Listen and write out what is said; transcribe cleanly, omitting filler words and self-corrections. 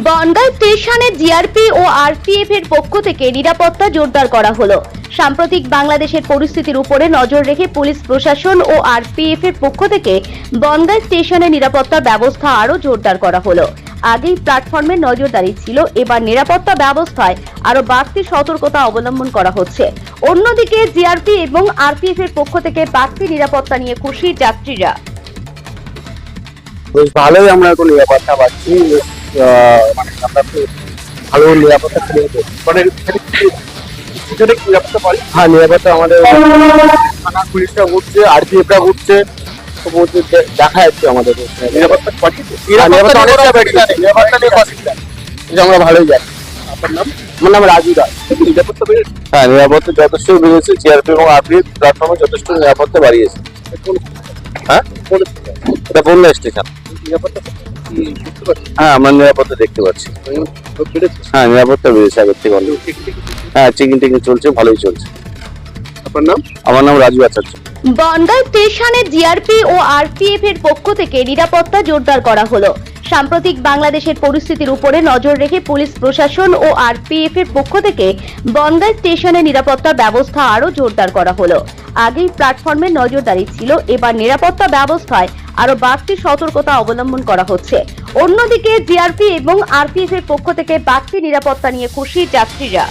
বনগাঁ স্টেশনে জিআরপি ও আরপিএফ এর পক্ষ থেকে নিরাপত্তা জোরদার করা হলো। সাম্প্রতিক বাংলাদেশের পরিস্থিতির উপরে নজর রেখে পুলিশ প্রশাসন ও আরপিএফ এর পক্ষ থেকে বনগাঁ স্টেশনে নিরাপত্তা ব্যবস্থা আরো জোরদার করা হলো। আগেই প্ল্যাটফর্মে নজরদারি ছিল, এবার নিরাপত্তা ব্যবস্থায় আরো বাড়তি সতর্কতা অবলম্বন করা হচ্ছে। অন্যদিকে জিআরপি এবং আরপিএফ এর পক্ষ থেকে বাড়তি নিরাপত্তা নিয়ে খুশি যাত্রীরা। বেশ ভালোই আমরা এখন নিরাপত্তা পাচ্ছি। মানে আমরা খুব ভালো নিরাপত্তা পেয়েছি। মানে নিরাপত্তা পাই। হ্যাঁ, নিরাপত্তা আমাদের থানা পুলিশরা ঘুরছে, আরপিএফরা ঘুরছে, দেখা যাচ্ছে আমাদের নিরাপত্তা আমরা ভালোই যাচ্ছি। আপনার নাম? আমার নাম রাজু দাস। নিরাপত্তা বেড়েছে? হ্যাঁ, নিরাপত্তা যথেষ্ট বেড়েছে। জিআরপি এবং আরপিএফ প্ল্যাটফর্মে যথেষ্ট নিরাপত্তা বাড়িয়েছে। হ্যাঁ, এটা বনগাঁ স্টেশন। হ্যাঁ, আমরা নিরাপত্তা দেখতে পাচ্ছি। হ্যাঁ, নিরাপত্তা বেড়েছে আগের থেকে অনেক। হ্যাঁ, চেকিং চলছে, ভালোই চলছে। আপনার নাম? আমার নাম রাজু আচার্য। বনগাঁ স্টেশনে জিআরপি ও আরপিএফ এর পক্ষ থেকে নিরাপত্তা জোরদার করা হলো। সাম্প্রতিক বাংলাদেশের পরিস্থিতির উপরে নজর রেখে পুলিশ প্রশাসন ও আরপিএফ এর পক্ষ থেকে বনগাঁ স্টেশনে নিরাপত্তা ব্যবস্থা আরো জোরদার করা হলো। আগেই প্ল্যাটফর্মে নজরদারি ছিল, এবার নিরাপত্তা ব্যবস্থায় আরো বাড়তি সতর্কতা অবলম্বন করা হচ্ছে। অন্যদিকে জিআরপি এবং আরপিএফ এর পক্ষ থেকে বাড়তি নিরাপত্তা নিয়ে খুশি যাত্রীরা।